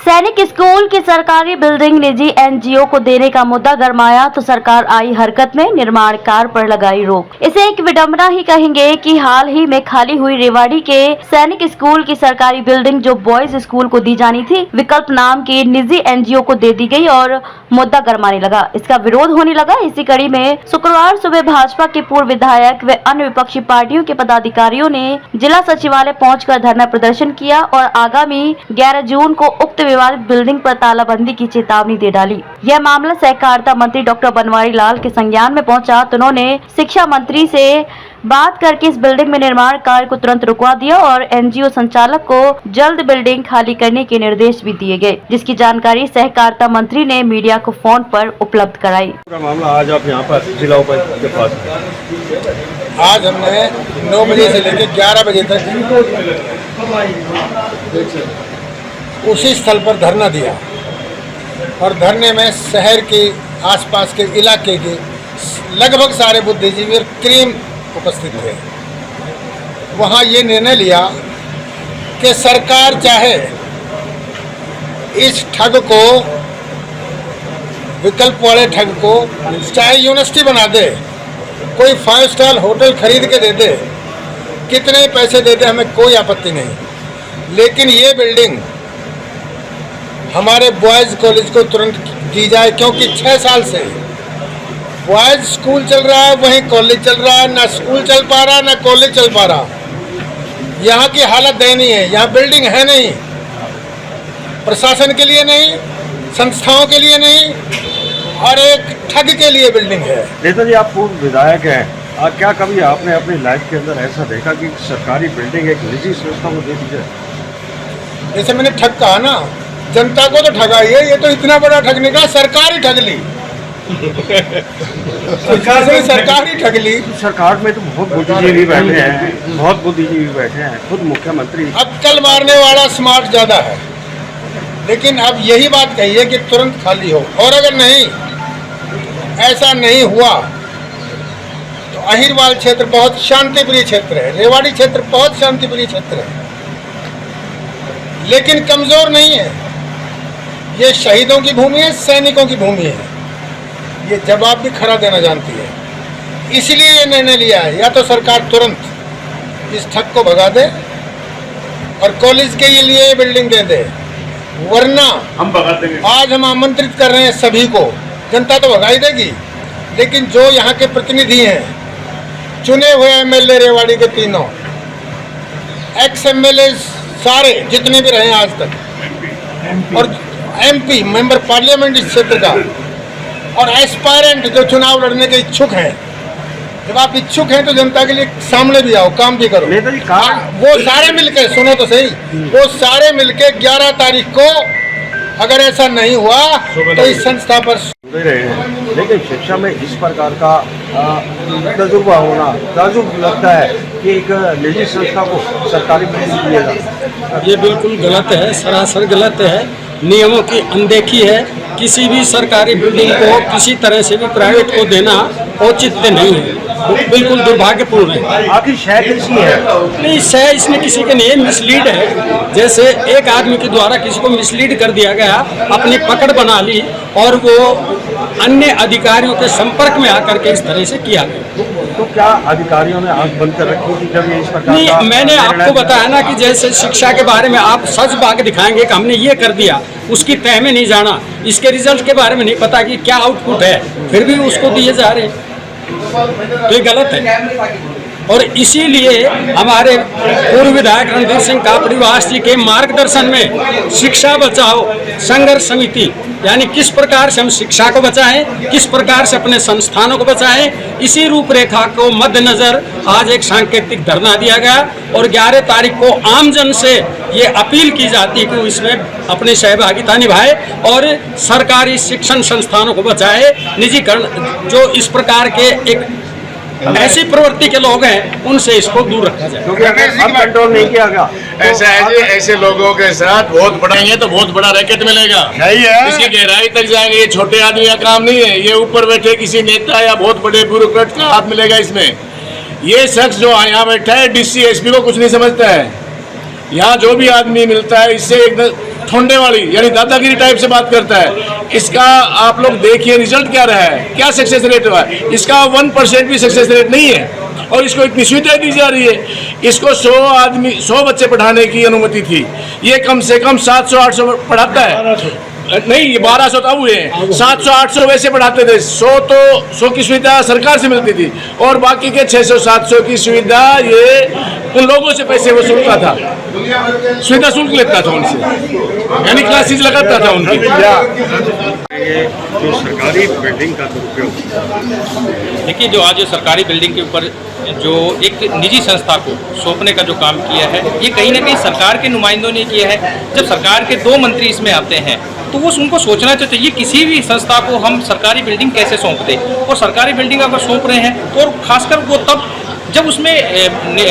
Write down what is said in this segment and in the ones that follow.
सैनिक स्कूल की सरकारी बिल्डिंग निजी एनजीओ को देने का मुद्दा गरमाया तो सरकार आई हरकत में, निर्माण कार्य पर लगाई रोक। इसे एक विडंबना ही कहेंगे कि हाल ही में खाली हुई रेवाड़ी के सैनिक स्कूल की सरकारी बिल्डिंग जो बॉयज स्कूल को दी जानी थी, विकल्प नाम की निजी एनजीओ को दे दी गई और मुद्दा गरमाने लगा। इसका विरोध होने लगा। इसी कड़ी में शुक्रवार सुबह भाजपा के पूर्व विधायक व अन्य विपक्षी पार्टियों के पदाधिकारियों ने जिला सचिवालय पहुंचकर धरना प्रदर्शन किया और आगामी 11 जून को उक्त विवादित बिल्डिंग पर तालाबंदी की चेतावनी दे डाली। यह मामला सहकारिता मंत्री डॉक्टर बनवारी लाल के संज्ञान में पहुंचा तो उन्होंने शिक्षा मंत्री से बात करके इस बिल्डिंग में निर्माण कार्य को तुरंत रुकवा दिया और एनजीओ संचालक को जल्द बिल्डिंग खाली करने के निर्देश भी दिए गए, जिसकी जानकारी सहकारिता मंत्री ने मीडिया को फोन पर उपलब्ध कराई। मामला आज आप यहाँ पर जिला उपायुक्त के पास, आज हमने 9 बजे से लेकर 11 बजे तक उसी स्थल पर धरना दिया और धरने में शहर के आसपास के इलाके के लगभग सारे बुद्धिजीवी और क्रीम उपस्थित थे। वहाँ ये निर्णय लिया कि सरकार चाहे इस ठग को, विकल्प वाले ठग को चाहे यूनिवर्सिटी बना दे, कोई 5 स्टार होटल खरीद के दे दे, कितने पैसे दे दे, हमें कोई आपत्ति नहीं, लेकिन ये बिल्डिंग हमारे बॉयज़ कॉलेज को तुरंत दी जाए, क्योंकि 6 साल से बॉयज़ स्कूल चल रहा है, वहीं कॉलेज चल रहा है, ना स्कूल चल पा रहा ना कॉलेज चल पा रहा। यहाँ की हालत दयनीय है। यहाँ बिल्डिंग है नहीं, प्रशासन के लिए नहीं, संस्थाओं के लिए नहीं, और एक ठग के लिए बिल्डिंग है। नेता जी, आप पूर्व विधायक हैं, क्या कभी आपने अपनी लाइफ के अंदर ऐसा देखा कि सरकारी बिल्डिंग एक निजी संस्था को दे दी जाए? जैसे मैंने ठग कहा ना, जनता को तो ठगा ही है, ये तो इतना बड़ा ठग निकला, सरकार ही ठग ली। सरकार ही ठग ली। सरकार में तो बहुत बुद्धिजीवी बैठे हैं, बहुत बुद्धिजीवी बैठे हैं, खुद मुख्यमंत्री। अक्ल मारने वाला स्मार्ट ज्यादा है, लेकिन अब यही बात कही है कि तुरंत खाली हो, और अगर नहीं ऐसा नहीं हुआ तो अहिरवाल क्षेत्र बहुत शांतिप्रिय क्षेत्र है, रेवाड़ी क्षेत्र बहुत शांतिप्रिय क्षेत्र है, लेकिन कमजोर नहीं है। ये शहीदों की भूमि है, सैनिकों की भूमि है, ये जवाब भी खरा देना जानती है। इसलिए ये निर्णय लिया है, या तो सरकार तुरंत इस ठग को भगा दे और कॉलेज के लिए बिल्डिंग दे दे, वरना हम भगा देंगे। आज हम आमंत्रित कर रहे हैं सभी को, जनता तो भगा ही देगी, लेकिन जो यहाँ के प्रतिनिधि हैं, चुने हुए एमएलए रेवाड़ी के तीनों, एक्स एमएलए सारे जितने भी रहे आज तक, और एमपी मेंबर पार्लियामेंट इस क्षेत्र का, और एस्पायरेंट जो चुनाव लड़ने के इच्छुक हैं, जब आप इच्छुक हैं तो जनता के लिए सामने भी आओ, काम भी करो। नेताजी कहा वो सारे मिलके, सुनो तो सही, वो सारे मिलके 11 तारीख को अगर ऐसा नहीं हुआ तो इस संस्था पर दे रहे हैं, लेकिन शिक्षा में इस प्रकार का तजुर्बा होना ताजुब लगता है कि एक निजी संस्था को सरकारी बिल्डिंग दिया जाए। ये बिल्कुल गलत है, सरासर गलत है, नियमों की अनदेखी है। किसी भी सरकारी बिल्डिंग को किसी तरह से भी प्राइवेट को देना औचित्य नहीं है, बिल्कुल दुर्भाग्यपूर्ण है। आखिर शय किसी है? नहीं, शय इसमें किसी के नहीं, मिसलीड है। जैसे एक आदमी के द्वारा किसी को मिसलीड कर दिया गया, अपनी पकड़ बना ली और वो अन्य अधिकारियों के संपर्क में आकर के इस तरह से किया गया। तो क्या अधिकारियों ने आंख बंद कर रखी थी जब ये इस प्रकार नहीं, का मैंने आपको बताया ना कि जैसे शिक्षा के बारे में आप सच बात दिखाएंगे कि हमने ये कर दिया, उसकी तह में नहीं जाना, इसके रिजल्ट के बारे में नहीं पता कि क्या आउटपुट है, फिर भी उसको दिए जा रहे हैं, तो ये गलत है। और इसीलिए हमारे पूर्व विधायक रणधीर सिंह कापड़ीवास जी के मार्गदर्शन में शिक्षा बचाओ संघर्ष समिति, यानी किस प्रकार से हम शिक्षा को बचाएं, किस प्रकार से अपने संस्थानों को बचाएं, इसी रूपरेखा को मद्देनजर आज एक सांकेतिक धरना दिया गया और 11 तारीख को आमजन से ये अपील की जाती है कि वो इसमें अपनी सहभागिता निभाए और सरकारी शिक्षण संस्थानों को बचाए। निजीकरण जो इस प्रकार के एक ऐसी प्रवृत्ति के लोग हैं, उनसे इसको दूर रखा जाए, क्योंकि अब कंट्रोल नहीं किया गया। ऐसा है जी, ऐसे लोगों के साथ बहुत बड़ा है तो बहुत बड़ा रैकेट मिलेगा, सही है, इसकी गहराई तक जाएंगे। ये छोटे आदमी का काम नहीं है, ये ऊपर बैठे किसी नेता या बहुत बड़े ब्यूरोक्रेट का हाथ मिलेगा इसमें। ये शख्स जो यहाँ बैठा है, डीसी एसपी को कुछ नहीं समझता है। यहाँ जो भी आदमी मिलता है, इससे एकदम ठोंडे वाली यानी दादागिरी टाइप से बात करता है। इसका आप लोग देखिए रिजल्ट क्या रहा है, क्या सक्सेस रेट हुआ है। इसका 1% भी सक्सेस रेट नहीं है और इसको इतनी सुविधाएं दी जा रही है। इसको 100 बच्चे पढ़ाने की अनुमति थी, ये कम से कम 700-800 पढ़ाता है। नहीं, ये 1200 तो अब हुए हैं, 700-800 वैसे पढ़ाते थे। 100 की सुविधा सरकार से मिलती थी और बाकी के 600-700 की सुविधा ये उन लोगों से पैसे वसूलता था, सुविधा शुल्क लेता था उनसे, यानी क्लासेस लगाता था उनकी। जो सरकारी बिल्डिंग का दुरुपयोग, देखिए, जो आज सरकारी बिल्डिंग के ऊपर जो एक निजी संस्था को सौंपने का जो काम किया है, ये कहीं ना कहीं सरकार के नुमाइंदों ने किया है। जब सरकार के 2 मंत्री इसमें आते हैं तो वो उनको सोचना चाहिए किसी भी संस्था को हम सरकारी बिल्डिंग कैसे सौंप दें। और सरकारी बिल्डिंग अगर सौंप रहे हैं तो खासकर वो तब जब उसमें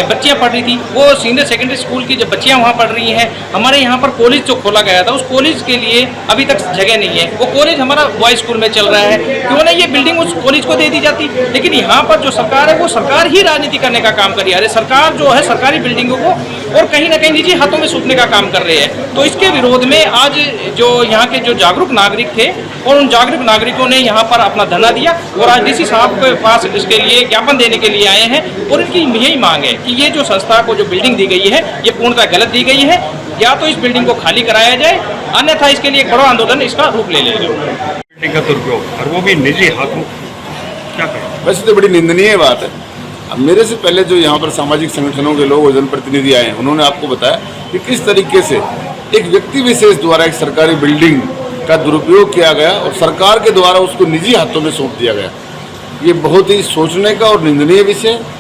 बच्चियां पढ़ रही थी, वो सीनियर सेकेंडरी स्कूल की जब बच्चियां वहाँ पढ़ रही हैं। हमारे यहाँ पर कॉलेज जो खोला गया था, उस कॉलेज के लिए अभी तक जगह नहीं है। वो कॉलेज हमारा बॉयज स्कूल में चल रहा है, क्यों ना ये बिल्डिंग उस कॉलेज को दे दी जाती। लेकिन यहाँ पर जो सरकार है वो सरकार ही राजनीति करने का काम कर रही है। सरकार जो है सरकारी बिल्डिंगों को और कहीं ना कहीं निजी हाथों में सौंपने का काम कर रही है। तो इसके विरोध में आज जो यहाँ के जो जागरूक नागरिक थे और उन जागरूक नागरिकों ने यहाँ पर अपना धरना दिया और आज डीसी साहब के पास इसके लिए ज्ञापन देने के लिए आए हैं। और इनकी यही मांग है कि ये जो संस्था को जो बिल्डिंग दी गई है ये पूर्णतः गलत दी गई है, या तो इस बिल्डिंग को खाली कराया जाए, अन्यथा इसके लिए एक बड़ा आंदोलन इसका रूप ले लेगा। बिल्डिंग का दुरुपयोग और वो भी निजी हाथों, क्या करें? वैसे तो बड़ी निंदनीय बात है। अब मेरे से पहले जो यहाँ पर सामाजिक संगठनों के लोग और जनप्रतिनिधि आए हैं, उन्होंने आपको बताया कि किस तरीके से एक व्यक्ति विशेष द्वारा एक सरकारी बिल्डिंग का दुरुपयोग किया गया और सरकार के द्वारा उसको निजी हाथों में सौंप दिया गया। ये बहुत ही सोचने का और निंदनीय विषय है।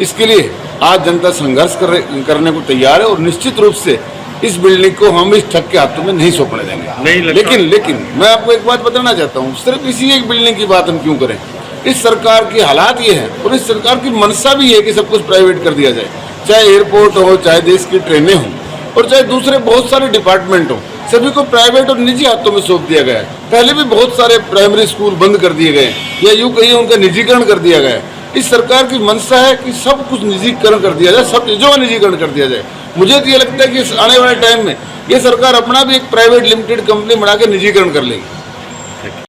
इसके लिए आज जनता संघर्ष करने को तैयार है और निश्चित रूप से इस बिल्डिंग को हम इस ठग के हाथों में नहीं सौंपने देंगे। लेकिन मैं आपको एक बात बताना चाहता हूँ, सिर्फ इसी एक बिल्डिंग की बात हम क्यों करें। इस सरकार की हालात ये है और इस सरकार की मंशा भी है कि सब कुछ प्राइवेट कर दिया जाए, चाहे एयरपोर्ट हो, चाहे देश की ट्रेनें हों और चाहे दूसरे बहुत सारे डिपार्टमेंट हों, सभी को प्राइवेट और निजी हाथों में सौंप दिया गया है। पहले भी बहुत सारे प्राइमरी स्कूल बंद कर दिए गए या यूँ कहिए उनका निजीकरण कर दिया गया है। इस सरकार की मंशा है कि सब कुछ निजीकरण कर दिया जाए, सब चीज़ों का निजीकरण कर दिया जाए। मुझे तो ये लगता है कि आने वाले टाइम में ये सरकार अपना भी एक प्राइवेट लिमिटेड कंपनी बना के निजीकरण कर लेगी।